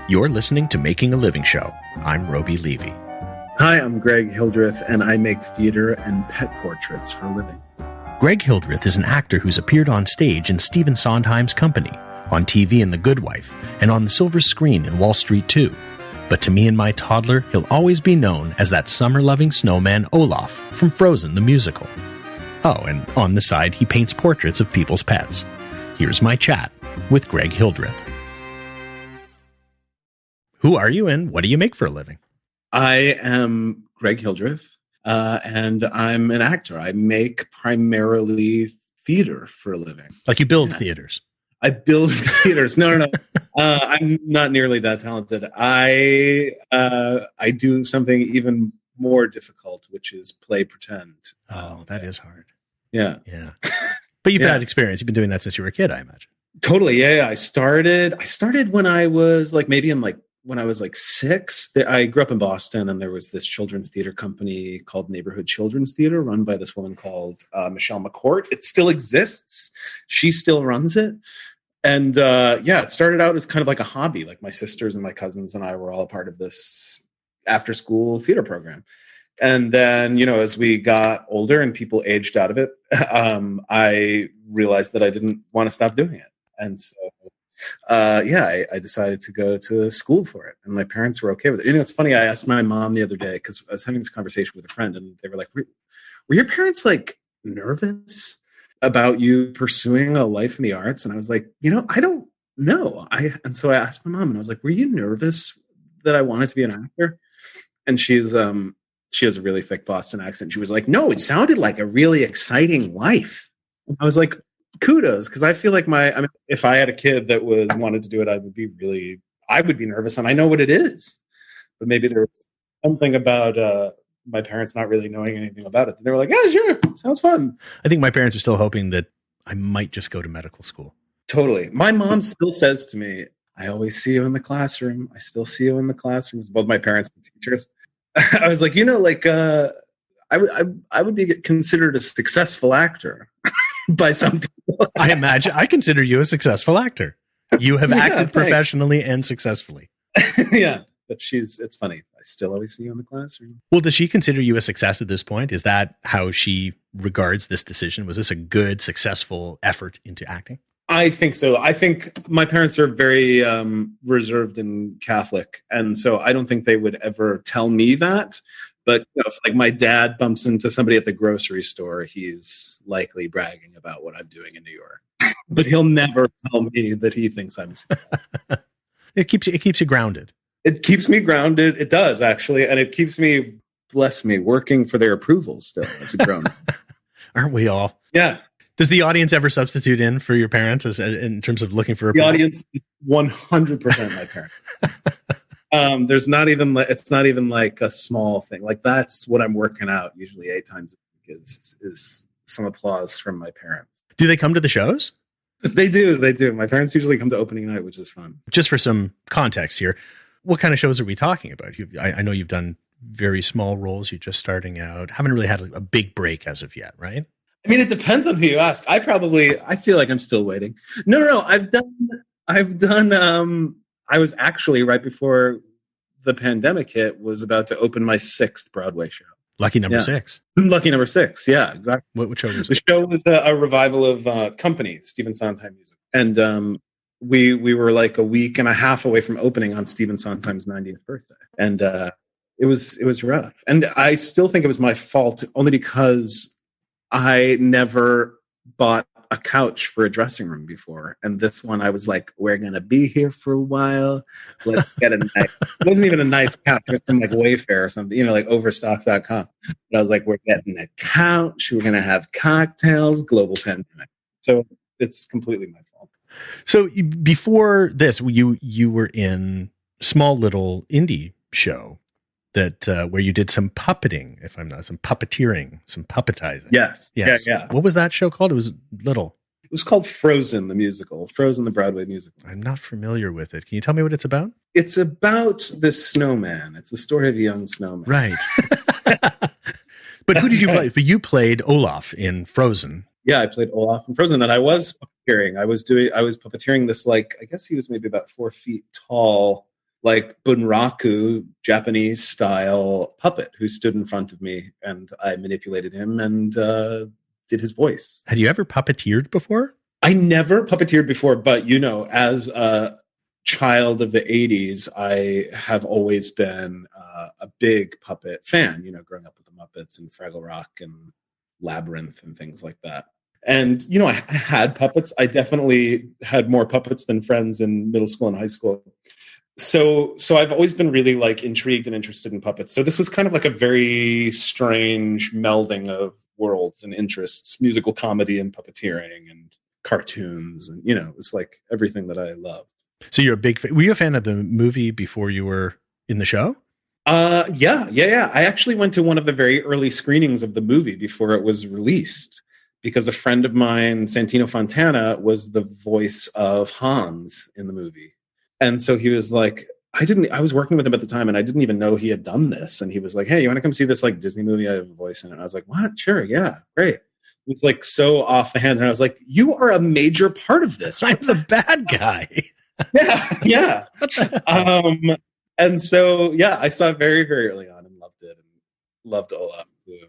You're listening to Making a Living Show. I'm Robi Levy. Hi, I'm Greg Hildreth, and I make theater and pet portraits for a living. Greg Hildreth is an actor who's appeared on stage in Stephen Sondheim's Company, on TV in The Good Wife, and on the silver screen in Wall Street 2. But to me and my toddler, he'll always be known as that summer-loving snowman Olaf from Frozen the musical. Oh, and on the side, he paints portraits of people's pets. Here's my chat with Greg Hildreth. Who are you and what do you make for a living? I am Greg Hildreth, and I'm an actor. I make primarily theater for a living. Like you build theaters? I build theaters. No. I'm not nearly that talented. I do something even more difficult, which is play pretend. Oh, that is hard. Yeah. But you've had experience. You've been doing that since you were a kid, I imagine. Totally. Yeah. I started when I was when I was 6. I grew up in Boston, and there was this children's theater company called Neighborhood Children's Theater, run by this woman called Michelle McCourt. It still exists. She still runs it. And it started out as kind of like a hobby. Like my sisters and my cousins and I were all a part of this after-school theater program. And then, as we got older and people aged out of it, I realized that I didn't want to stop doing it. And so I decided to go to school for it, and my parents were okay with it. It's funny. I asked my mom the other day, because I was having this conversation with a friend, and they were like, "Were your parents nervous about you pursuing a life in the arts?" And I was like, I don't know. And so I asked my mom, and I was like, "Were you nervous that I wanted to be an actor?" And she has a really thick Boston accent. She was like, "No, it sounded like a really exciting life." I was like, kudos, because I feel like if I had a kid that wanted to do it, I would be nervous, and I know what it is. But maybe there was something about my parents not really knowing anything about it. They were like, "Yeah, sure, sounds fun." I think my parents are still hoping that I might just go to medical school. Totally. My mom still says to me, "I always see you in the classroom. I still see you in the classrooms." Both my parents and teachers. I was like, I would be considered a successful actor by some people. I imagine. I consider you a successful actor. You have acted professionally and successfully. Yeah. But it's funny. I still always see you in the classroom. Well, does she consider you a success at this point? Is that how she regards this decision? Was this a good, successful effort into acting? I think so. I think my parents are very reserved and Catholic. And so I don't think they would ever tell me that. But if my dad bumps into somebody at the grocery store, he's likely bragging about what I'm doing in New York. But he'll never tell me that he thinks I'm successful. It keeps you grounded. It keeps me grounded. It does, actually. And it keeps me, bless me, working for their approval still as a grown-up. Aren't we all? Yeah. Does the audience ever substitute in for your parents in terms of looking for approval? The audience is 100% my parents. It's not even like a small thing. That's what I'm working out usually 8 times a week is some applause from my parents. Do they come to the shows? They do. My parents usually come to opening night, which is fun. Just for some context here, what kind of shows are we talking about? I know you've done very small roles. You're just starting out. Haven't really had a big break as of yet, right? I mean, it depends on who you ask. I feel like I'm still waiting. No. I've done, I was actually right before the pandemic hit, was about to open my 6th Broadway show. Lucky number 6. Lucky number 6. Yeah, exactly. What show was it? The show was a revival of Company, Stephen Sondheim music. And we were a week and a half away from opening on Stephen Sondheim's 90th birthday. And it was rough. And I still think it was my fault, only because I never bought a couch for a dressing room before. And this one, I was like, we're going to be here for a while. Let's get a nice, it wasn't even a nice couch. It was from Wayfair or something, overstock.com. But I was like, we're getting a couch. We're going to have cocktails, global pandemic. So it's completely my fault. So before this, you were in small little indie show that where you did some puppeting, some puppeteering, some puppetizing. Yes. Yeah. What was that show called? It was little. It was called Frozen, the musical. Frozen, the Broadway musical. I'm not familiar with it. Can you tell me what it's about? It's about this snowman. It's the story of a young snowman. Right. But who did you play? But you played Olaf in Frozen. Yeah, I played Olaf in Frozen, and I was puppeteering. I was puppeteering this, I guess he was maybe about 4 feet tall like bunraku, Japanese style puppet who stood in front of me, and I manipulated him and did his voice. Had you ever puppeteered before? I never puppeteered before, but as a child of the 80s, I have always been a big puppet fan, growing up with the Muppets and Fraggle Rock and Labyrinth and things like that. And, I had puppets. I definitely had more puppets than friends in middle school and high school. So I've always been really like intrigued and interested in puppets. So this was kind of like a very strange melding of worlds and interests, musical comedy and puppeteering and cartoons. And, it's like everything that I love. So you're a big fan. Were you a fan of the movie before you were in the show? Yeah. I actually went to one of the very early screenings of the movie before it was released, because a friend of mine, Santino Fontana, was the voice of Hans in the movie. And so he was like, I was working with him at the time and I didn't even know he had done this. And he was like, hey, you want to come see this like Disney movie? I have a voice in it. And I was like, what? Sure. Yeah. Great. It was like so off the hand. And I was like, you are a major part of this. I'm the bad guy. Yeah. And so, I saw it very, very early on and loved it, and loved Olaf too.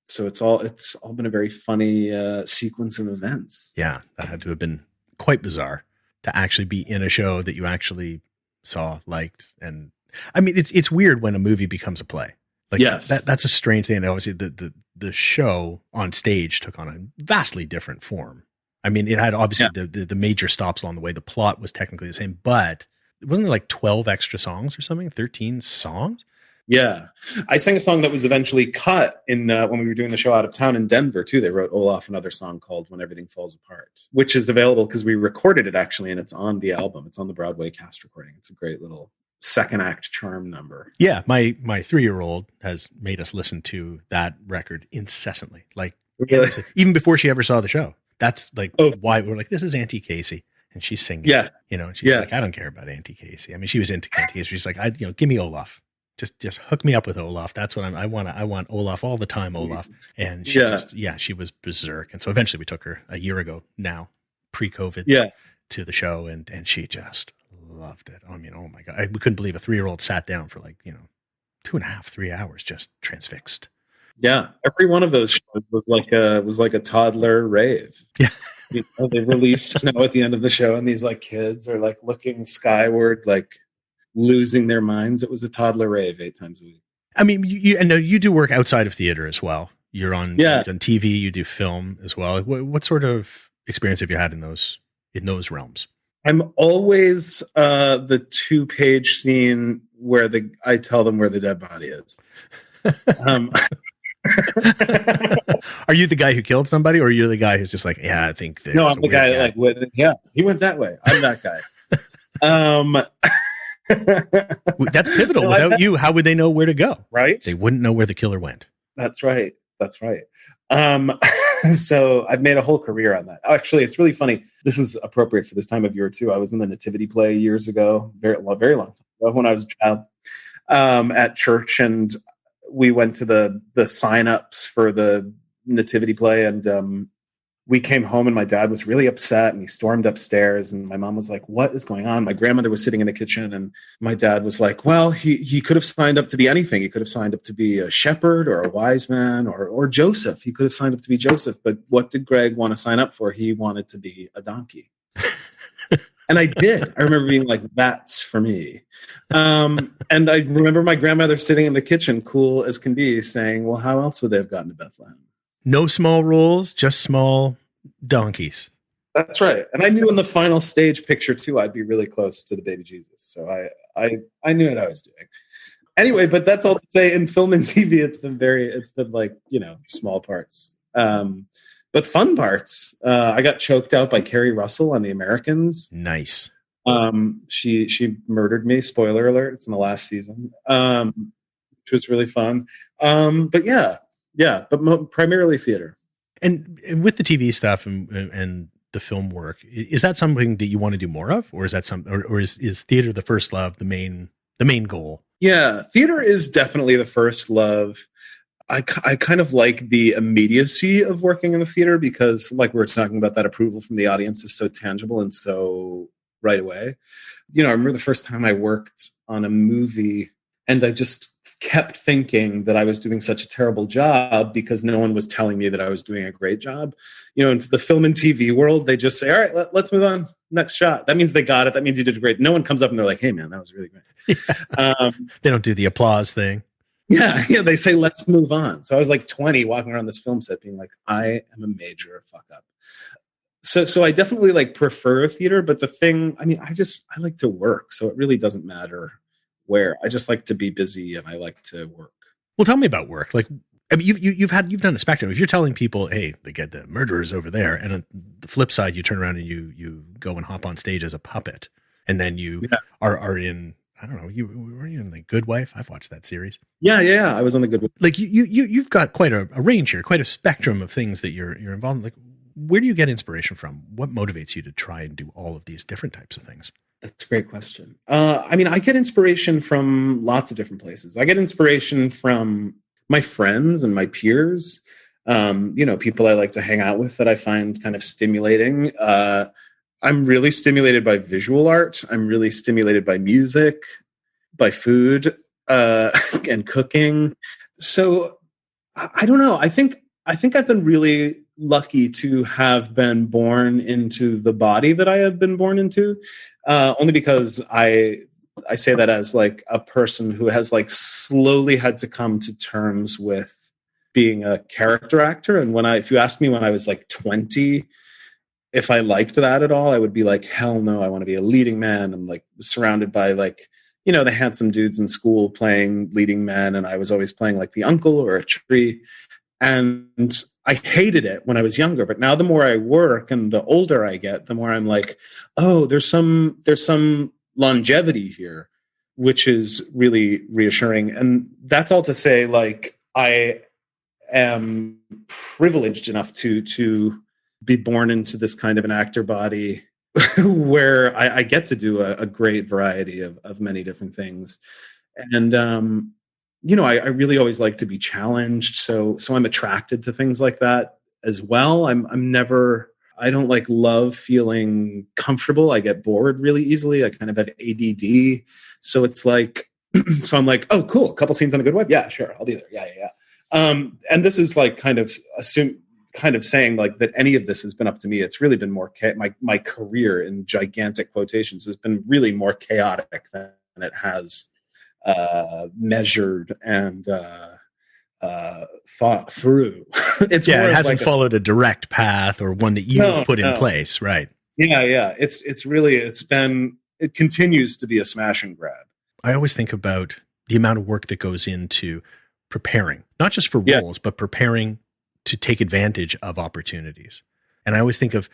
So it's all been a very funny sequence of events. Yeah, that had to have been quite bizarre to actually be in a show that you actually saw, liked, and I mean, it's weird when a movie becomes a play. Like, yes, that's a strange thing. Obviously, the show on stage took on a vastly different form. I mean, it had obviously the major stops along the way. The plot was technically the same, but wasn't there like 12 extra songs or something? 13 songs? Yeah. I sang a song that was eventually cut in when we were doing the show out of town in Denver, too. They wrote Olaf another song called When Everything Falls Apart, which is available because we recorded it, actually, and it's on the album. It's on the Broadway cast recording. It's a great little second act charm number. Yeah. My 3-year-old has made us listen to that record incessantly. Like, really? Even before she ever saw the show. That's like why we're like, this is Auntie Casey. And she's singing. Yeah. And she's like, I don't care about Auntie Casey. I mean, she was into Auntie Casey. She's like, give me Olaf. Just hook me up with Olaf. That's what I want. I want Olaf all the time, Olaf. And she was berserk. And so eventually we took her a year ago now, pre-COVID, to the show, and she just loved it. I mean, oh my God. We couldn't believe a 3-year-old sat down for 2.5, 3 hours, just transfixed. Yeah. Every one of those shows was like a toddler rave. Yeah. They release snow at the end of the show, and these like kids are like looking skyward, like losing their minds. It was a toddler rave 8 times a week. I mean, you do work outside of theater as well. You're on TV, you do film as well. What sort of experience have you had in those realms? I'm always the 2-page scene where I tell them where the dead body is. Are you the guy who killed somebody, or are you the guy who's just like, yeah, I think no, I'm the guy. He went that way. I'm that guy. That's pivotal. Without you, how would they know where to go? Right? They wouldn't know where the killer went. That's right. So I've made a whole career on that. Actually, it's really funny. This is appropriate for this time of year too. I was in the nativity play years ago, very long time ago, when I was a child, at church, and we went to the sign-ups for the nativity play, and we came home, and my dad was really upset, and he stormed upstairs, and my mom was like, what is going on? My grandmother was sitting in the kitchen, and my dad was like, well, he could have signed up to be anything. He could have signed up to be a shepherd or a wise man or Joseph. He could have signed up to be Joseph. But what did Greg want to sign up for? He wanted to be a donkey. And I did. I remember being like, that's for me. And I remember my grandmother sitting in the kitchen, cool as can be, saying, well, how else would they have gotten to Bethlehem? No small roles, just small donkeys. That's right. And I knew in the final stage picture too, I'd be really close to the baby Jesus. So I knew what I was doing. Anyway, but that's all to say, in film and TV, it's been like, small parts. But fun parts. I got choked out by Kerry Russell on The Americans. Nice. She murdered me. Spoiler alert. It's in the last season. Which was really fun. But but primarily theater. And with the TV stuff and the film work, is that something that you want to do more of, or is that is theater the first love, the main goal? Yeah, theater is definitely the first love. I kind of like the immediacy of working in the theater because, like we were talking about, that approval from the audience is so tangible and so right away. I remember the first time I worked on a movie, and I just kept thinking that I was doing such a terrible job because no one was telling me that I was doing a great job. In the film and TV world, they just say, all right, let's move on. Next shot. That means they got it. That means you did great. No one comes up and they're like, hey, man, that was really great. Yeah. They don't do the applause thing. Yeah, they say, let's move on. So I was like 20 walking around this film set being like, I am a major fuck up. So I definitely like prefer theater, but the thing, I like to work. So it really doesn't matter where. I just like to be busy and I like to work. Well, tell me about work. Like, you've done a spectrum. If you're telling people, hey, they get the murderers over there, and on the flip side, you turn around and you go and hop on stage as a puppet, and then you are in, I don't know, were you in The Good Wife? I've watched that series. Yeah. I was on The Good Wife. Like you've got quite a range here, quite a spectrum of things that you're involved in. Like, where do you get inspiration from? What motivates you to try and do all of these different types of things? That's a great question. I get inspiration from lots of different places. I get inspiration from my friends and my peers, people I like to hang out with that I find kind of stimulating. I'm really stimulated by visual art. I'm really stimulated by music, by food, and cooking. So I don't know. I think I've been really lucky to have been born into the body that I have been born into, only because I say that as like a person who has like slowly had to come to terms with being a character actor. And if you asked me when I was like 20, if I liked that at all, I would be like, hell no, I want to be a leading man. I'm like surrounded by like, the handsome dudes in school playing leading men. And I was always playing like the uncle or a tree. And I hated it when I was younger, but now the more I work and the older I get, the more I'm like, oh, there's some longevity here, which is really reassuring. And that's all to say, like, I am privileged enough to be born into this kind of an actor body where I get to do a great variety of many different things. And, I really always like to be challenged. So I'm attracted to things like that as well. I don't like love feeling comfortable. I get bored really easily. I kind of have ADD. So it's like, so I'm like, oh, cool. A couple scenes on The Good Wife. Yeah, sure. I'll be there. Yeah. And this is like kind of saying like that any of this has been up to me. It's really been more, my career in gigantic quotations has been really more chaotic than it has measured and thought through. It hasn't followed a direct path or one that you've put in place, right? Yeah. It continues to be a smash and grab. I always think about the amount of work that goes into preparing, not just for roles, but preparing to take advantage of opportunities. And I always think of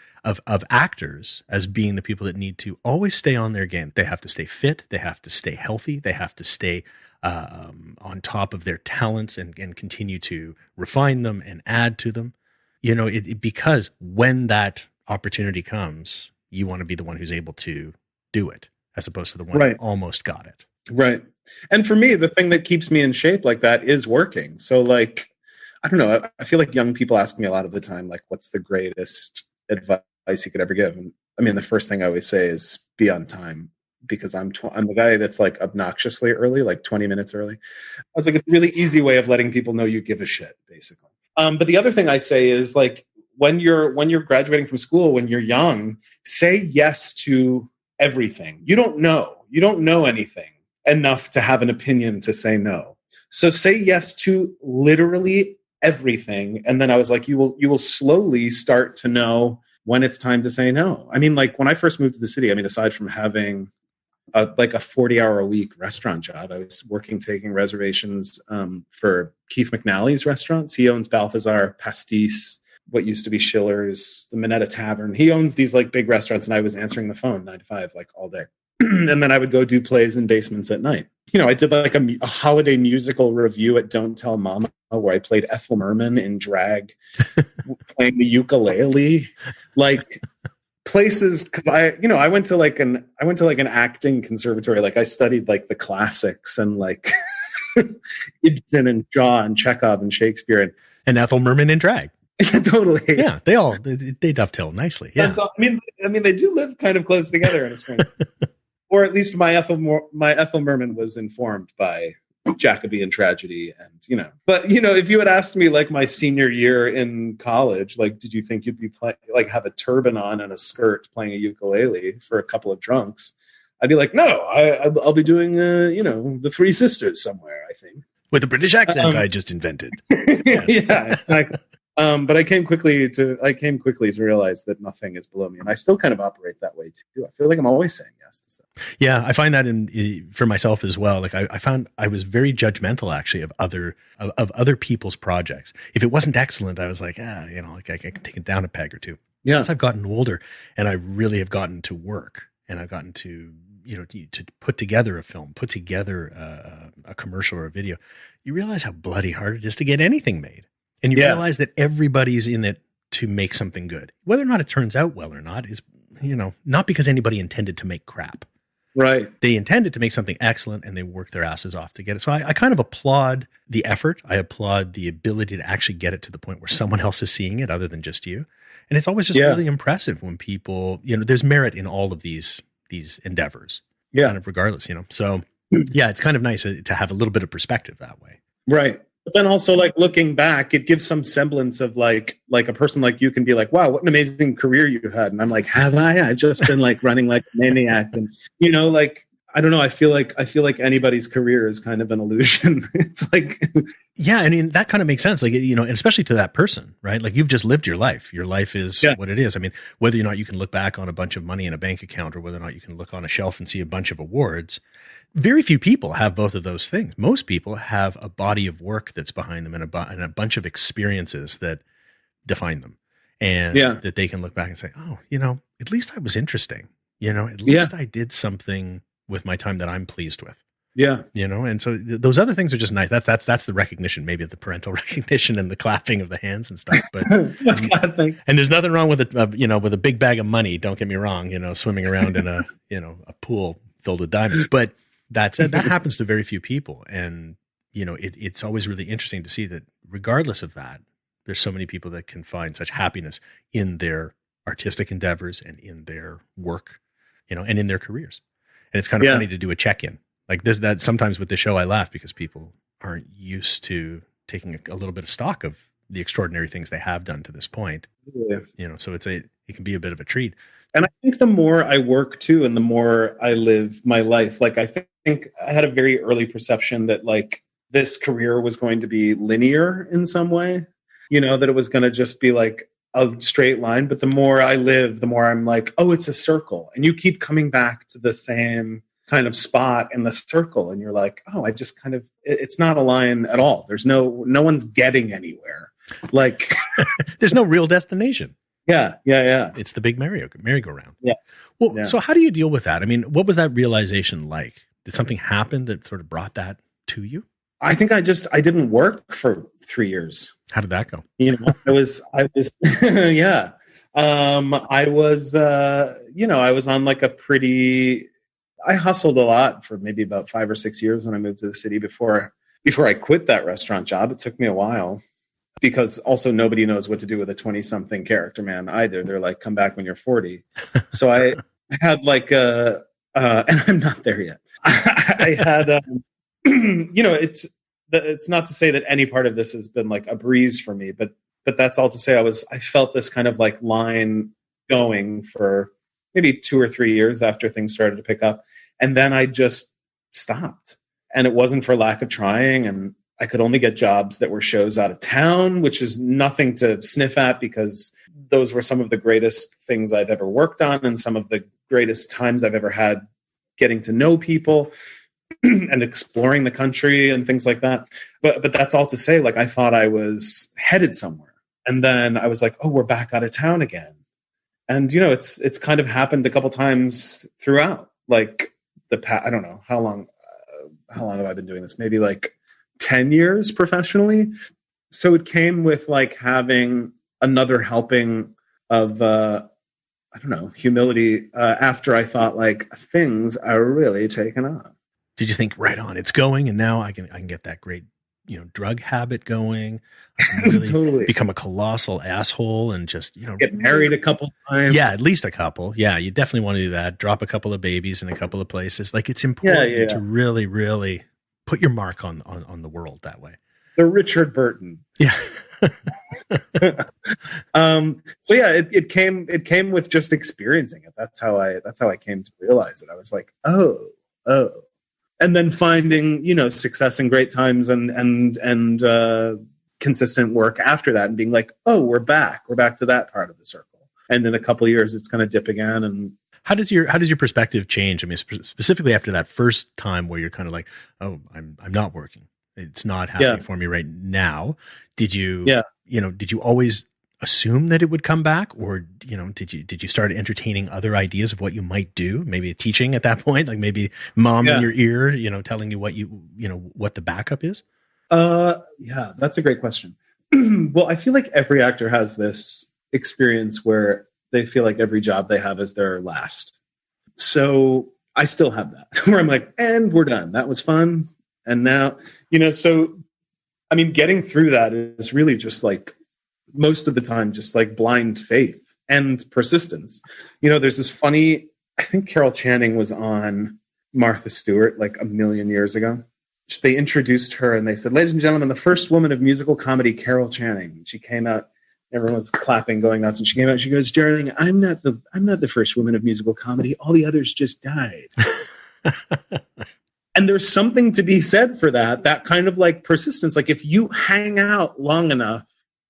actors as being the people that need to always stay on their game. They have to stay fit. They have to stay healthy. They have to stay on top of their talents and continue to refine them and add to them. Because when that opportunity comes, you want to be the one who's able to do it, as opposed to the one who almost got it. Right. And for me, the thing that keeps me in shape like that is working. So like, I don't know. I feel like young people ask me a lot of the time, like, what's the greatest advice you could ever give? And I mean, the first thing I always say is be on time, because I'm the guy that's like obnoxiously early, like 20 minutes early. I was like, it's a really easy way of letting people know you give a shit, basically. But the other thing I say is like, when you're graduating from school, when you're young, say yes to everything. You don't know anything enough to have an opinion to say no. So say yes to literally everything. And then I was like, you will slowly start to know when it's time to say no. I mean, like when I first moved to the city, I mean, aside from having a 40-hour-a-week restaurant job, I was taking reservations for Keith McNally's restaurants. He owns Balthazar, Pastis, what used to be Schiller's, the Minetta Tavern. He owns these like big restaurants, and I was answering the phone 9 to 5, like all day. And then I would go do plays in basements at night. I did like a holiday musical review at Don't Tell Mama, where I played Ethel Merman in drag, playing the ukulele, like places. Cause I went to like an acting conservatory. Like I studied like the classics and like Ibsen and Shaw and Chekhov and Shakespeare and Ethel Merman in drag. Totally. Yeah, they dovetail nicely. Yeah. So, I mean, they do live kind of close together in a strange, or at least my Ethel Merman was informed by Jacobean tragedy, and But if you had asked me like my senior year in college, like, did you think you'd be have a turban on and a skirt playing a ukulele for a couple of drunks? I'd be like, no, I'll be doing the Three Sisters somewhere, I think, with the British accent I just invented. Yeah. But I came quickly to realize that nothing is below me, and I still kind of operate that way too. I feel like I'm always saying yes to stuff. Yeah, I find that for myself as well. Like I found I was very judgmental actually of other people's projects. If it wasn't excellent, I was like, like I can take it down a peg or two. Yeah. As I've gotten older, and I really have gotten to work, and I've gotten to to put together a film, put together a commercial or a video, you realize how bloody hard it is to get anything made. And you realize that everybody's in it to make something good. Whether or not it turns out well or not is, not because anybody intended to make crap. Right. They intended to make something excellent, and they worked their asses off to get it. So I kind of applaud the effort. I applaud the ability to actually get it to the point where someone else is seeing it other than just you. And it's always just really impressive when people, there's merit in all of these endeavors. Yeah. Kind of regardless, So yeah, it's kind of nice to have a little bit of perspective that way. Right. But then also, like, looking back, it gives some semblance of like a person like you can be like, wow, what an amazing career you had. And I'm like, have I? I've just been like running like a maniac. And, like, I don't know. I feel like anybody's career is kind of an illusion. It's like, yeah. I mean, that kind of makes sense. Like, and especially to that person, right? Like, you've just lived your life. Your life is what it is. I mean, whether or not you can look back on a bunch of money in a bank account, or whether or not you can look on a shelf and see a bunch of awards, very few people have both of those things. Most people have a body of work that's behind them, and a bunch of experiences that define them, and that they can look back and say, oh, at least I was interesting. At least I did something with my time that I'm pleased with. Yeah. And so those other things are just nice. That's the recognition, maybe the parental recognition and the clapping of the hands and stuff. But and there's nothing wrong with it, with a big bag of money. Don't get me wrong, swimming around in a pool filled with diamonds. But that happens to very few people. And, it's always really interesting to see that regardless of that, there's so many people that can find such happiness in their artistic endeavors and in their work, and in their careers. And it's kind of funny to do a check-in like this, that sometimes with the show, I laugh because people aren't used to taking a little bit of stock of the extraordinary things they have done to this point. Yeah. So it can be a bit of a treat. And I think the more I work too, and the more I live my life, like I think I had a very early perception that like this career was going to be linear in some way, that it was going to just be like a straight line. But the more I live, the more I'm like, oh, it's a circle. And you keep coming back to the same kind of spot in the circle. And you're like, oh, I just kind of, it's not a line at all. There's no one's getting anywhere. Like there's no real destination. Yeah. It's the big merry-go-round. Yeah. Well, so how do you deal with that? I mean, what was that realization like? Did something happen that sort of brought that to you? I think I didn't work for 3 years. How did that go? I was, yeah. I was on like I hustled a lot for maybe about 5 or 6 years when I moved to the city before I quit that restaurant job. It took me a while. Because also nobody knows what to do with a 20-something character man either. They're like, come back when you're 40. So I had like and I'm not there yet. I had, it's not to say that any part of this has been like a breeze for me, but that's all to say I felt this kind of like line going for maybe 2 or 3 years after things started to pick up. And then I just stopped. And it wasn't for lack of trying. And I could only get jobs that were shows out of town, which is nothing to sniff at because those were some of the greatest things I've ever worked on and some of the greatest times I've ever had getting to know people and exploring the country and things like that. But that's all to say, like, I thought I was headed somewhere. And then I was like, oh, we're back out of town again. And, it's kind of happened a couple times throughout, like I don't know how long have I been doing this? Maybe like 10 years professionally. So it came with like having another helping of, humility after I thought like things are really taking off. Did you think right on, it's going, and now I can get that great drug habit going. I can really Totally. become a colossal asshole and just, Get married a couple times. Yeah, at least a couple. Yeah, you definitely want to do that. Drop a couple of babies in a couple of places. Like, it's important to really, really put your mark on the world that way. The Richard Burton. Yeah. So yeah, it came with just experiencing it. That's how I came to realize it. I was like, oh, and then finding, success and great times and consistent work after that, and being like, oh, we're back to that part of the circle. And in a couple of years, it's going to dip again. And how does your perspective change? I mean, specifically after that first time where you're kind of like, oh, I'm not working. It's not happening for me right now. Did you always assume that it would come back, or did you start entertaining other ideas of what you might do? Maybe teaching at that point, like maybe mom in your ear, telling you what the backup is. Yeah, that's a great question. Well, I feel like every actor has this experience where they feel like every job they have is their last. So I still have that where I'm like, and we're done. That was fun. And now, so I mean, getting through that is really just like, most of the time, just like blind faith and persistence. There's this funny, I think Carol Channing was on Martha Stewart like a million years ago. They introduced her and they said, ladies and gentlemen, the first woman of musical comedy, Carol Channing. She came out, everyone's clapping, going nuts. And she came out, she goes, darling, I'm not the first woman of musical comedy. All the others just died. And there's something to be said for that kind of like persistence. Like if you hang out long enough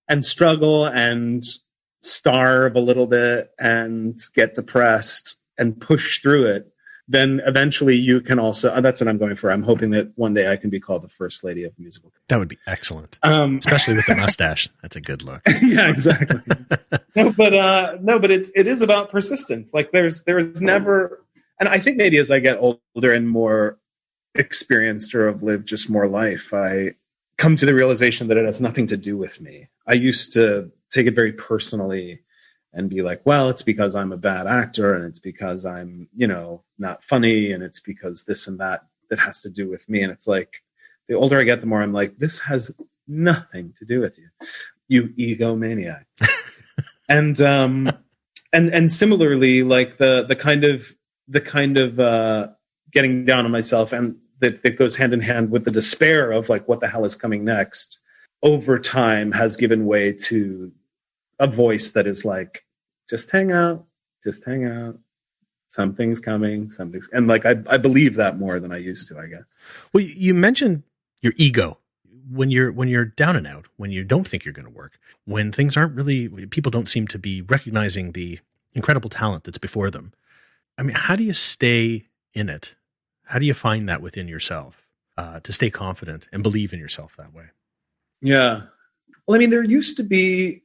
and struggle and starve a little bit and get depressed and push through it, then eventually you can also, that's what I'm going for. I'm hoping that one day I can be called the first lady of musical. That would be excellent. Especially with the mustache. That's a good look. Yeah, exactly. But it is about persistence. Like there's never, and I think maybe as I get older and more experienced or have lived just more life, I come to the realization that it has nothing to do with me. I used to take it very personally and be like, well, it's because I'm a bad actor and it's because I'm, not funny and it's because this and that has to do with me. And it's like, the older I get, the more I'm like, this has nothing to do with you egomaniac. and similarly, like the kind of getting down on myself, and that goes hand in hand with the despair of like, what the hell is coming next, over time has given way to a voice that is like, just hang out. Something's coming. And like, I believe that more than I used to, I guess. Well, you mentioned your ego when you're down and out, when you don't think you're going to work, when things aren't really, people don't seem to be recognizing the incredible talent that's before them. I mean, how do you stay in it? How do you find that within yourself to stay confident and believe in yourself that way? Yeah. Well, I mean, there used to be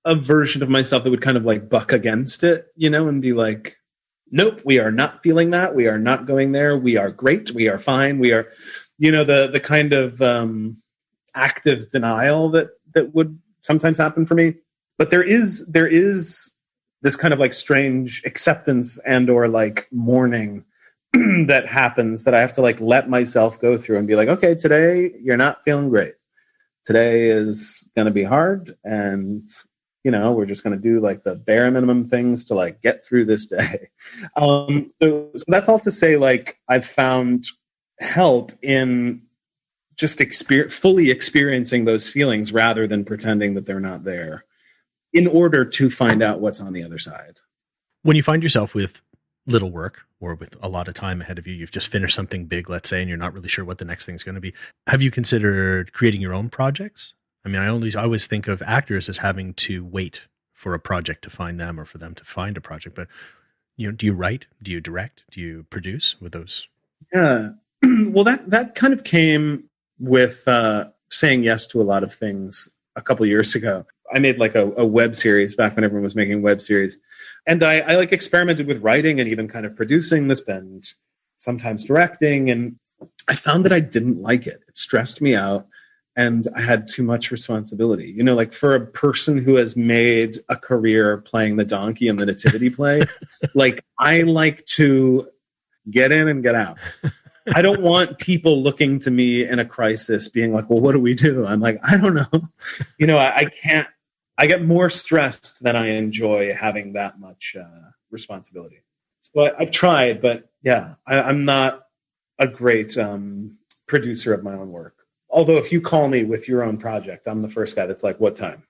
a version of myself that would kind of like buck against it, and be like, nope, we are not feeling that. We are not going there. We are great. We are fine. We are, the kind of active denial that would sometimes happen for me. But there is this kind of like strange acceptance and or like mourning that happens that I have to like let myself go through and be like, okay, today you're not feeling great. Today is going to be hard. And, we're just going to do like the bare minimum things to like get through this day. So that's all to say, like, I've found help in just fully experiencing those feelings rather than pretending that they're not there, in order to find out what's on the other side. When you find yourself with little work or with a lot of time ahead of you, you've just finished something big, let's say, and you're not really sure what the next thing's going to be. Have you considered creating your own projects? I mean, I always think of actors as having to wait for a project to find them or for them to find a project. But, do you write? Do you direct? Do you produce with those? Yeah. Well, that kind of came with saying yes to a lot of things a couple years ago. I made like a web series back when everyone was making web series. And I like experimented with writing and even kind of producing this and sometimes directing. And I found that I didn't like it. It stressed me out and I had too much responsibility. Like for a person who has made a career playing the donkey in the nativity play, like I like to get in and get out. I don't want people looking to me in a crisis being like, well, what do we do? I'm like, I don't know. I can't, I get more stressed than I enjoy having that much responsibility. So I've tried, but yeah, I'm not a great producer of my own work. Although if you call me with your own project, I'm the first guy that's like, what time?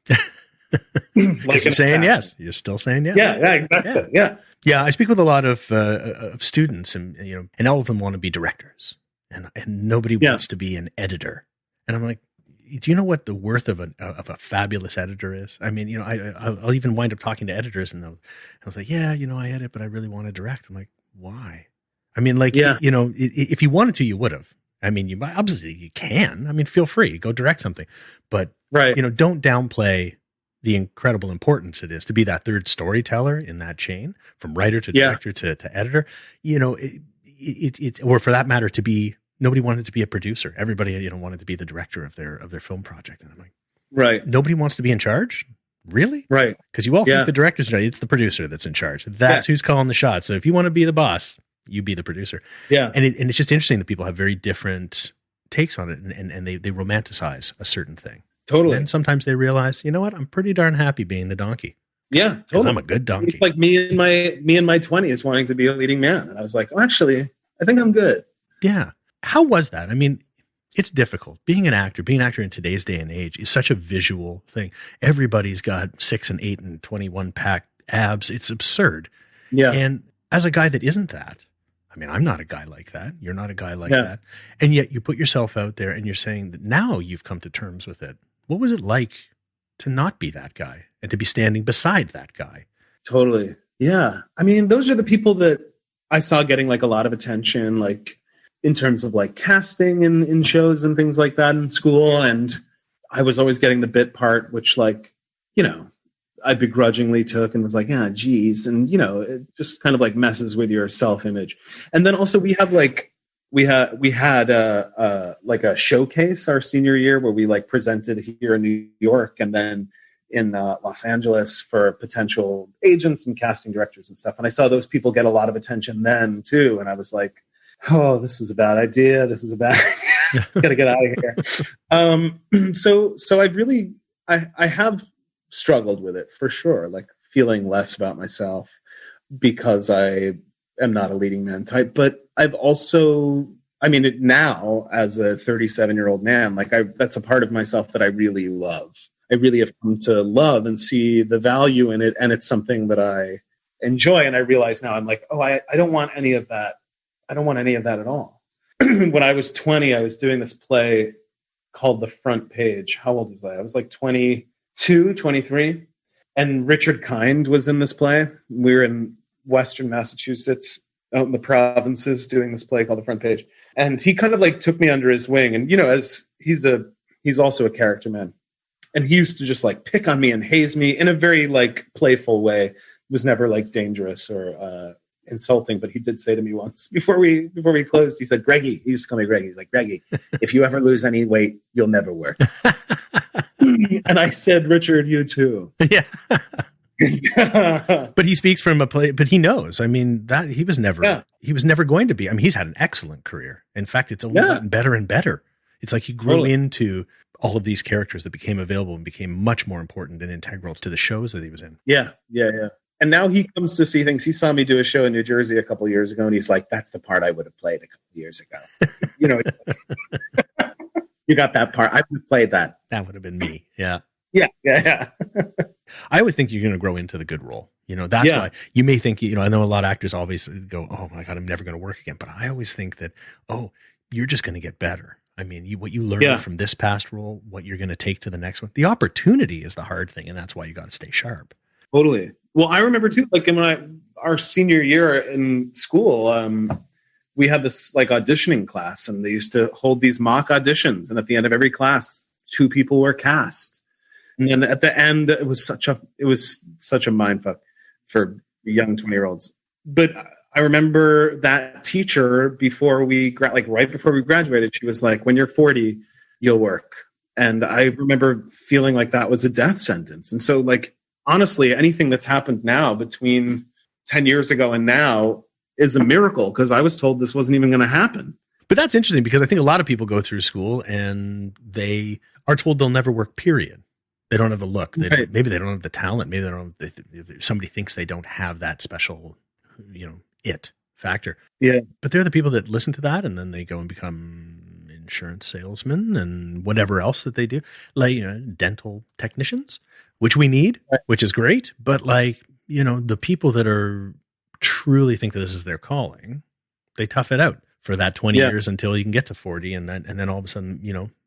Like you're saying yes. You're still saying yes. Yeah, exactly. Yeah. I speak with a lot of students, and and all of them want to be directors, and nobody wants to be an editor. And I'm like, do you know what the worth of a fabulous editor is? I mean, I'll even wind up talking to editors, and I was like, yeah, I edit, but I really want to direct. I'm like, why? I mean, like, if you wanted to, you would have. I mean, obviously you can. I mean, feel free, go direct something, but don't downplay the incredible importance it is to be that third storyteller in that chain, from writer to director to editor. Or for that matter, nobody wanted to be a producer. Everybody, wanted to be the director of their film project. And I'm like, right. Nobody wants to be in charge. Really? Right. Because you all think the director's right. It's the producer that's in charge. That's who's calling the shots. So if you want to be the boss, you be the producer. Yeah. And it's just interesting that people have very different takes on it, and they romanticize a certain thing. Totally. And sometimes they realize, you know what? I'm pretty darn happy being the donkey. Yeah, totally. I'm a good donkey. It's like me in my 20s wanting to be a leading man, and I was like, oh, actually, I think I'm good. Yeah. How was that? I mean, it's difficult. Being an actor in today's day and age is such a visual thing. Everybody's got 6 and 8 and 21 pack abs. It's absurd. Yeah. And as a guy that isn't that, I mean, I'm not a guy like that. You're not a guy like that. And yet you put yourself out there and you're saying that now you've come to terms with it. What was it like to not be that guy and to be standing beside that guy? Totally. Yeah. I mean, those are the people that I saw getting like a lot of attention, like in terms of like casting in shows and things like that in school. And I was always getting the bit part, which like, I begrudgingly took and was like, yeah, geez. And, it just kind of like messes with your self-image. And then also we had a showcase our senior year where we like presented here in New York and then in Los Angeles for potential agents and casting directors and stuff. And I saw those people get a lot of attention then too. And I was like, oh, this was a bad idea. This is a bad idea. Gotta get out of here. So I have struggled with it for sure, like feeling less about myself because I am not a leading man type. But I've also, now as a 37-year-old man, like that's a part of myself that I really love. I really have come to love and see the value in it. And it's something that I enjoy. And I realize now I'm like, oh, I don't want any of that. I don't want any of that at all. When I was 20, I was doing this play called The Front Page. How old was I? I was like 22, 23. And Richard Kind was in this play. We were in Western Massachusetts, out in the provinces, doing this play called The Front Page. And he kind of like took me under his wing. And, as he's also a character man. And he used to just like pick on me and haze me in a very like playful way. It was never like dangerous or insulting, but he did say to me once before we closed, he said, Greggy, he used to call me Greggy. He's like, Greggy, if you ever lose any weight, you'll never work. And I said, Richard, you too. Yeah. But he speaks from a play, but he knows. I mean, that he was never going to be. I mean, he's had an excellent career. In fact, it's only gotten better and better. It's like he grew into all of these characters that became available and became much more important and integral to the shows that he was in. Yeah. And now he comes to see things. He saw me do a show in New Jersey a couple of years ago, and he's like, that's the part I would have played a couple of years ago. You got that part. I would have played that. That would have been me. Yeah. Yeah. I always think you're going to grow into the good role. That's why you may think, I know a lot of actors always go, oh my God, I'm never going to work again. But I always think that, you're just going to get better. I mean, what you learn from this past role, what you're going to take to the next one. The opportunity is the hard thing, and that's why you got to stay sharp. Totally. Well, I remember too, like our senior year in school, we had this like auditioning class, and they used to hold these mock auditions. And at the end of every class, 2 people were cast. And then at the end, it was such a mindfuck for young 20-year-olds. But I remember that teacher right before we graduated, she was like, when you're 40, you'll work. And I remember feeling like that was a death sentence. And so like, honestly, anything that's happened now between 10 years ago and now is a miracle, because I was told this wasn't even going to happen. But that's interesting because I think a lot of people go through school and they are told they'll never work, period. They don't have the look. Maybe they don't have the talent. Maybe they don't. Somebody thinks they don't have that special, it factor. Yeah. But they're the people that listen to that, and then they go and become insurance salesmen and whatever else that they do, like dental technicians, which we need, which is great. But the people that are truly think that this is their calling, they tough it out for that 20 years until you can get to 40, and then all of a sudden,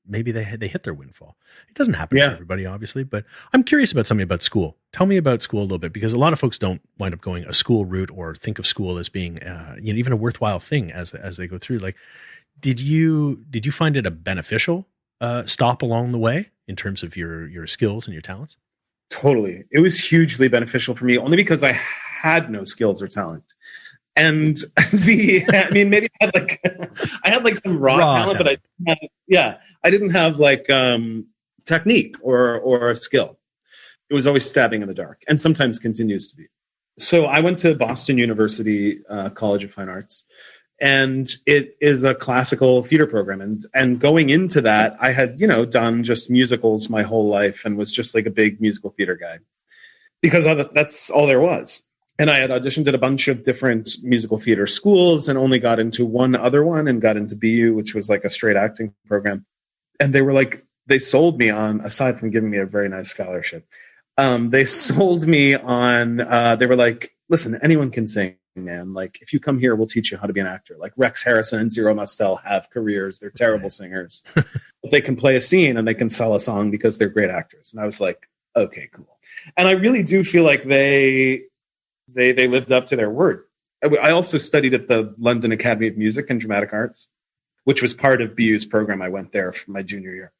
maybe they hit their windfall. It doesn't happen for everybody, obviously, but I'm curious about something about school. Tell me about school a little bit, because a lot of folks don't wind up going a school route or think of school as being, even a worthwhile thing as they go through. Like, did you find it a beneficial stop along the way in terms of your skills and your talents? Totally. It was hugely beneficial for me, only because I had no skills or talent. And maybe I had some raw talent, but I didn't have technique or a skill. It was always stabbing in the dark, and sometimes continues to be. So I went to Boston University College of Fine Arts, and it is a classical theater program. And going into that, I had, done just musicals my whole life and was just like a big musical theater guy, because that's all there was. And I had auditioned at a bunch of different musical theater schools and only got into one other one and got into BU, which was like a straight acting program. And they sold me on, aside from giving me a very nice scholarship, they sold me on, they were like, listen, anyone can sing, man. Like, if you come here, we'll teach you how to be an actor. Like Rex Harrison and Zero Mostel have careers. They're terrible singers, but they can play a scene and they can sell a song because they're great actors. And I was like, okay, cool. And I really do feel like they lived up to their word. I also studied at the London Academy of Music and Dramatic Arts, which was part of BU's program. I went there for my junior year.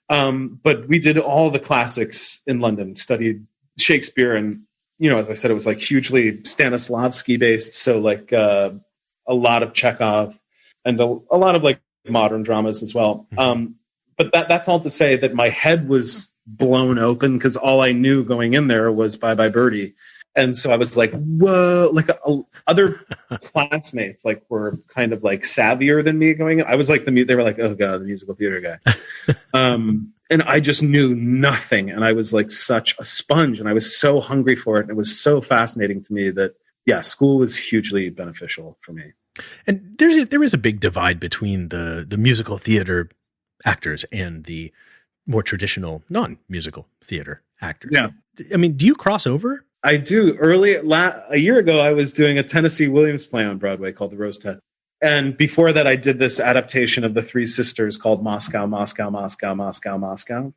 But we did all the classics in London, studied Shakespeare. And, as I said, it was like hugely Stanislavski based. So like a lot of Chekhov and a lot of like modern dramas as well. But that's all to say that my head was blown open because all I knew going in there was Bye Bye Birdie. And so I was like, whoa, like other classmates were kind of like savvier than me going in. I was like, they were like, oh God, the musical theater guy. And I just knew nothing. And I was like such a sponge, and I was so hungry for it. And it was so fascinating to me that, school was hugely beneficial for me. And there is a big divide between the musical theater actors and the more traditional non-musical theater actors. Yeah. I mean, do you cross over? I do. A year ago, I was doing a Tennessee Williams play on Broadway called The Rosette. And before that, I did this adaptation of The Three Sisters called Moscow, Moscow, Moscow, Moscow, Moscow.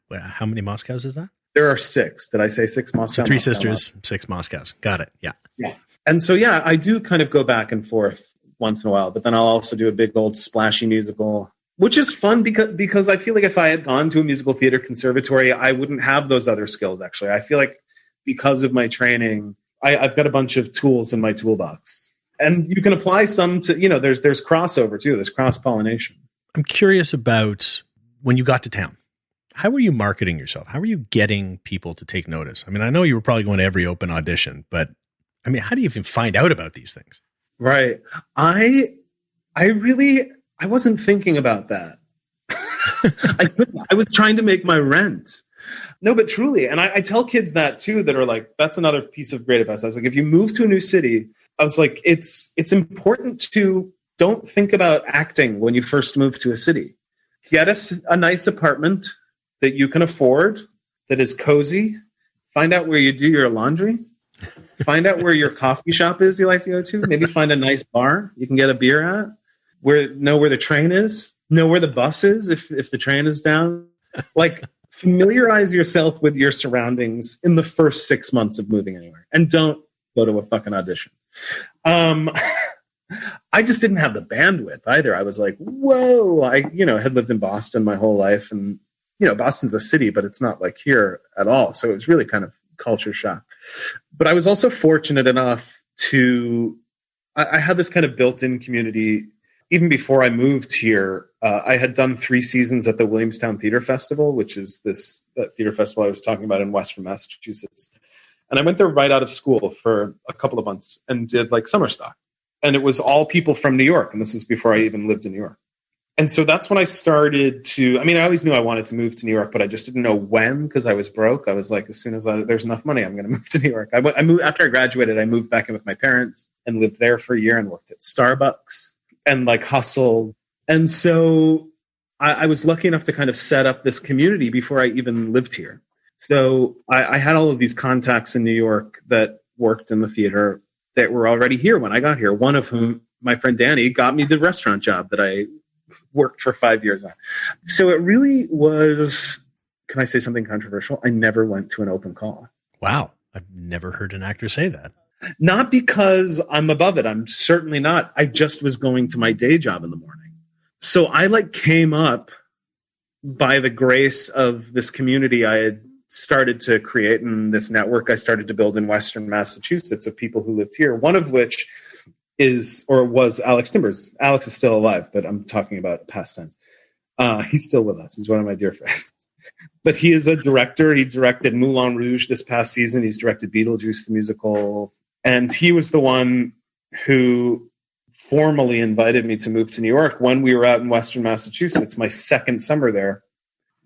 Well, how many Moscows is that? There are 6. Did I say 6 Moscow? So 3 Moscow, sisters, Moscow. 6 Moscows. Got it. Yeah. Yeah. And so, I do kind of go back and forth once in a while, but then I'll also do a big old splashy musical, which is fun because I feel like if I had gone to a musical theater conservatory, I wouldn't have those other skills, actually. I feel like because of my training, I've got a bunch of tools in my toolbox. And you can apply some to, there's crossover too. There's cross-pollination. I'm curious about when you got to town. How were you marketing yourself? How were you getting people to take notice? I mean, I know you were probably going to every open audition, but I mean, how do you even find out about these things? Right. I wasn't thinking about that. I was trying to make my rent. No, but truly. And I tell kids that too, that are like, that's another piece of great advice. I was like, if you move to a new city, I was like, it's important to don't think about acting when you first move to a city. Get a nice apartment that you can afford, that is cozy. Find out where you do your laundry. Find out where your coffee shop is you like to go to. Maybe find a nice bar you can get a beer at. Know where the train is. Know where the bus is if the train is down. Like, familiarize yourself with your surroundings in the first 6 months of moving anywhere. And don't go to a fucking audition. I just didn't have the bandwidth either. I was like, whoa, I had lived in Boston my whole life, and Boston's a city, but it's not like here at all. So it was really kind of culture shock. But I was also fortunate enough I had this kind of built-in community. Even before I moved here, I had done 3 seasons at the Williamstown Theater Festival, which is that theater festival I was talking about in Western Massachusetts. And I went there right out of school for a couple of months and did like summer stock. And it was all people from New York. And this was before I even lived in New York. And so that's when I started to, I mean, I always knew I wanted to move to New York, but I just didn't know when because I was broke. I was like, as soon as there's enough money, I'm going to move to New York. I moved after I graduated. I moved back in with my parents and lived there for a year and worked at Starbucks and like hustled. And so I was lucky enough to kind of set up this community before I even lived here. So I had all of these contacts in New York that worked in the theater that were already here when I got here. One of whom, my friend Danny, got me the restaurant job that I worked for 5 years on. So it really was, can I say something controversial? I never went to an open call. Wow. I've never heard an actor say that. Not because I'm above it. I'm certainly not. I just was going to my day job in the morning. So I like came up by the grace of this community I had started to create and this network I started to build in Western Massachusetts of people who lived here, one of which was Alex Timbers. Alex is still alive, but I'm talking about past tense. He's still with us. He's one of my dear friends. But he is a director. He directed Moulin Rouge this past season. He's directed Beetlejuice, the musical. And he was the one who formally invited me to move to New York when we were out in Western Massachusetts, my second summer there.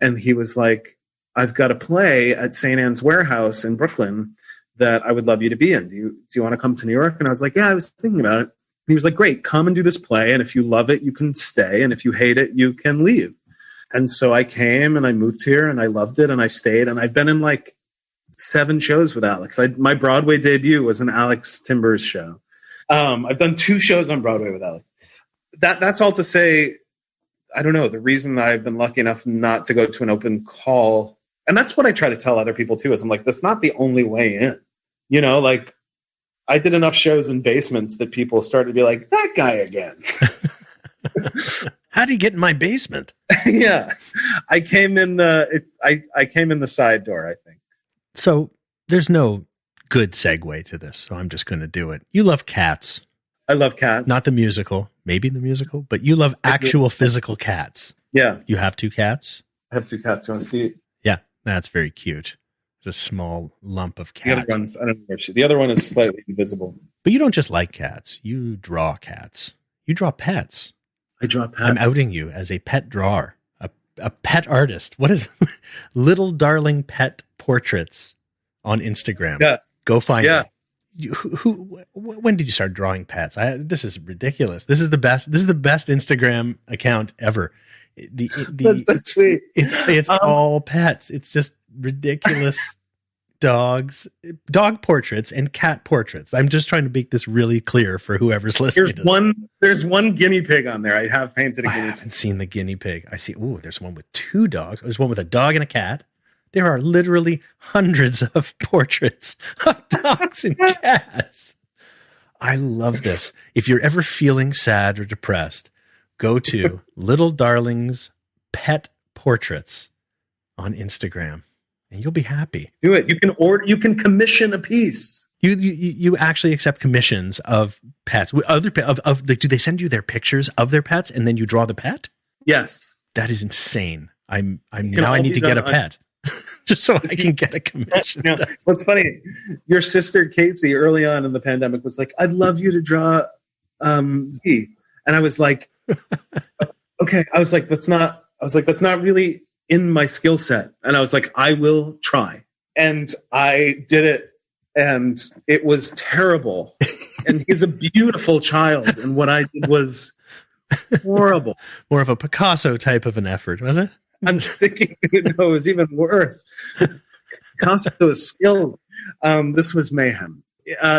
And he was like, I've got a play at St. Anne's Warehouse in Brooklyn that I would love you to be in. Do you want to come to New York? And I was like, yeah, I was thinking about it. He was like, great, come and do this play. And if you love it, you can stay. And if you hate it, you can leave. And so I came and I moved here and I loved it and I stayed. And I've been in like 7 shows with Alex. My Broadway debut was an Alex Timbers show. I've done 2 shows on Broadway with Alex. That's all to say, I don't know, the reason I've been lucky enough not to go to an open call. And that's what I try to tell other people too, is I'm like, that's not the only way in. You know, like I did enough shows in basements that people started to be like, that guy again. How do you get in my basement? Yeah. I came in I came in the side door, I think. So there's no good segue to this, so I'm just going to do it. You love cats. I love cats. Not the musical, maybe the musical, but you love actual physical cats. Yeah. You have 2 cats? I have 2 cats. You want to see? Yeah, that's very cute. Just a small lump of cat. The other one's, I don't know where the other one is slightly invisible. But you don't just like cats. You draw cats. You draw pets. I draw pets. I'm outing you as a pet drawer, a pet artist. What is Little Darling Pet Portraits on Instagram? Yeah. Go find it. When did you start drawing pets? This is ridiculous. This is the best Instagram account ever. That's so sweet. It's all pets. It's just ridiculous dog portraits and cat portraits. I'm just trying to make this really clear for whoever's listening. There's one guinea pig on there. I have painted a guinea pig. I haven't seen the guinea pig. I see. Ooh, there's one with 2 dogs. There's one with a dog and a cat. There are literally hundreds of portraits of dogs and cats. I love this. If you're ever feeling sad or depressed, go to Little Darling's Pet Portraits on Instagram, and you'll be happy. Do it. You can commission a piece. You actually accept commissions of pets. Do they send you their pictures of their pets and then you draw the pet? Yes. That is insane. I need to get a pet. Just so I can get a commission. You know, what's funny, your sister Casey early on in the pandemic was like, I'd love you to draw Z. And I was like, okay. I was like, that's not really in my skill set. And I was like, I will try. And I did it and it was terrible. And he's a beautiful child. And what I did was horrible. More of a Picasso type of an effort, was it? I'm sticking to it. No, it was even worse. Picasso is skilled. This was mayhem.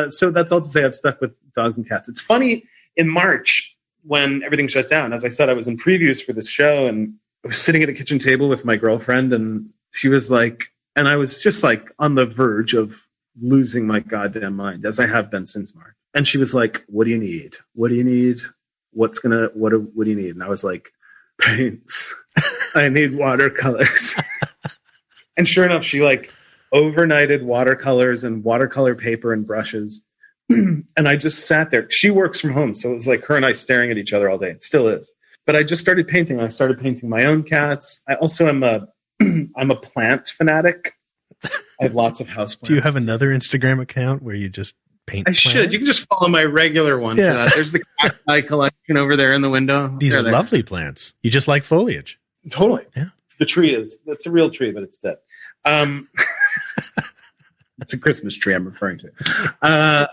So that's all to say I've stuck with dogs and cats. It's funny, in March, when everything shut down, as I said, I was in previews for this show, and I was sitting at a kitchen table with my girlfriend, and she was like, and I was just like on the verge of losing my goddamn mind, as I have been since March. And she was like, what do you need? What do you need? What do you need? And I was like, paints. I need watercolors. And sure enough, she like overnighted watercolors and watercolor paper and brushes. And I just sat there. She works from home, so it was like her and I staring at each other all day. It still is. But I just started painting. I started painting my own cats. I also am I'm a plant fanatic. I have lots of houseplants. Do you have another Instagram account where you just paint I should. You can just follow my regular one for that. There's the cacti collection over there in the window. These are lovely plants. You just like foliage. Totally. Yeah. The tree that's a real tree, but it's dead. It's a Christmas tree I'm referring to.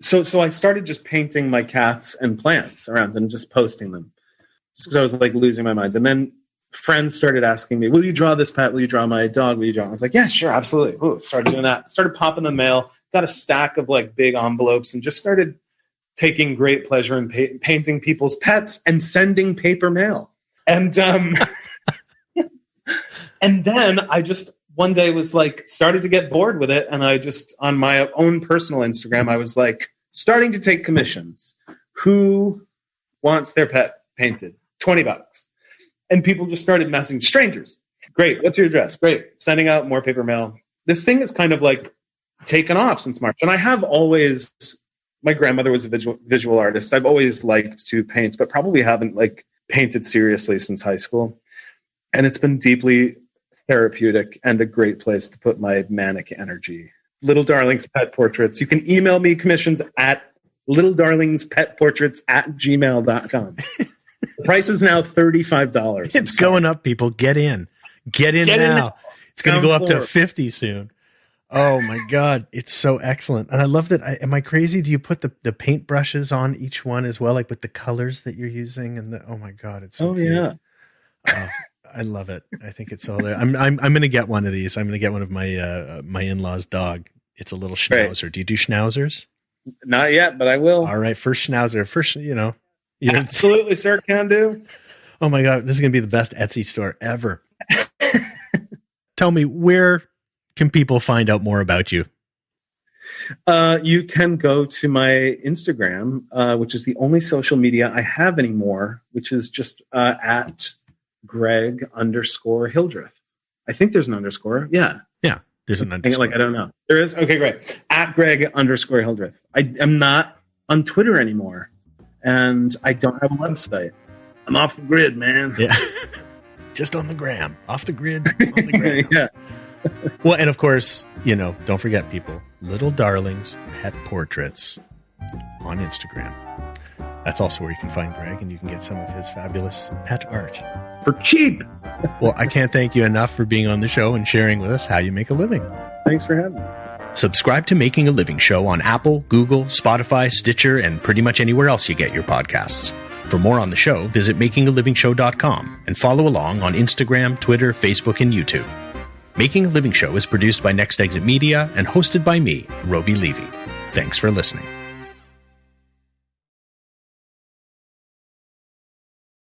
So I started just painting my cats and plants around and just posting them. Because I was like losing my mind. And then friends started asking me, will you draw this pet? Will you draw my dog? Will you draw? I was like, yeah, sure, absolutely. Ooh, started doing that. Started popping the mail. Got a stack of like big envelopes and just started taking great pleasure in painting people's pets and sending paper mail. And and then I just one day was like started to get bored with it. And I just on my own personal Instagram, I was like starting to take commissions. Who wants their pet painted? $20. And people just started messaging strangers. Great. What's your address? Great. Sending out more paper mail. This thing is kind of like taken off since March. And I have always, my grandmother was a visual artist. I've always liked to paint, but probably haven't like painted seriously since high school. And it's been deeply therapeutic and a great place to put my manic energy. Little Darlings Pet Portraits. You can email me commissions at littledarlingspetportraits@gmail.com. The price is now $35. It's going up, people. Get in now. It's going to go up to 50 soon. Oh my God. It's so excellent. And I love that. Am I crazy? Do you put the paint brushes on each one as well? Like with the colors that you're using and oh my God. It's so cute. Yeah. I love it. I think it's all there. I'm going to get one of these. I'm going to get one of my, my in-law's dog. It's a little schnauzer. Right. Do you do schnauzers? Not yet, but I will. All right. First schnauzer. First, Absolutely, sir. Can do. Oh my God. This is going to be the best Etsy store ever. Tell me, where can people find out more about you? You can go to my Instagram, which is the only social media I have anymore, which is just at Greg_Hildreth. I think there's an underscore. Yeah. Yeah. There's an underscore. Like, I don't know. There is? Okay, great. At Greg_Hildreth. I am not on Twitter anymore. And I don't have a website. I'm off the grid, man. Yeah. Just on the gram. Off the grid. On the gram. Yeah. Well, and of course, don't forget, people, Little Darlings Pet Portraits on Instagram. That's also where you can find Greg and you can get some of his fabulous pet art. For cheap. Well, I can't thank you enough for being on the show and sharing with us how you make a living. Thanks for having me. Subscribe to Making a Living Show on Apple, Google, Spotify, Stitcher, and pretty much anywhere else you get your podcasts. For more on the show, visit makingalivingshow.com and follow along on Instagram, Twitter, Facebook, and YouTube. Making a Living Show is produced by Next Exit Media and hosted by me, Robi Levy. Thanks for listening.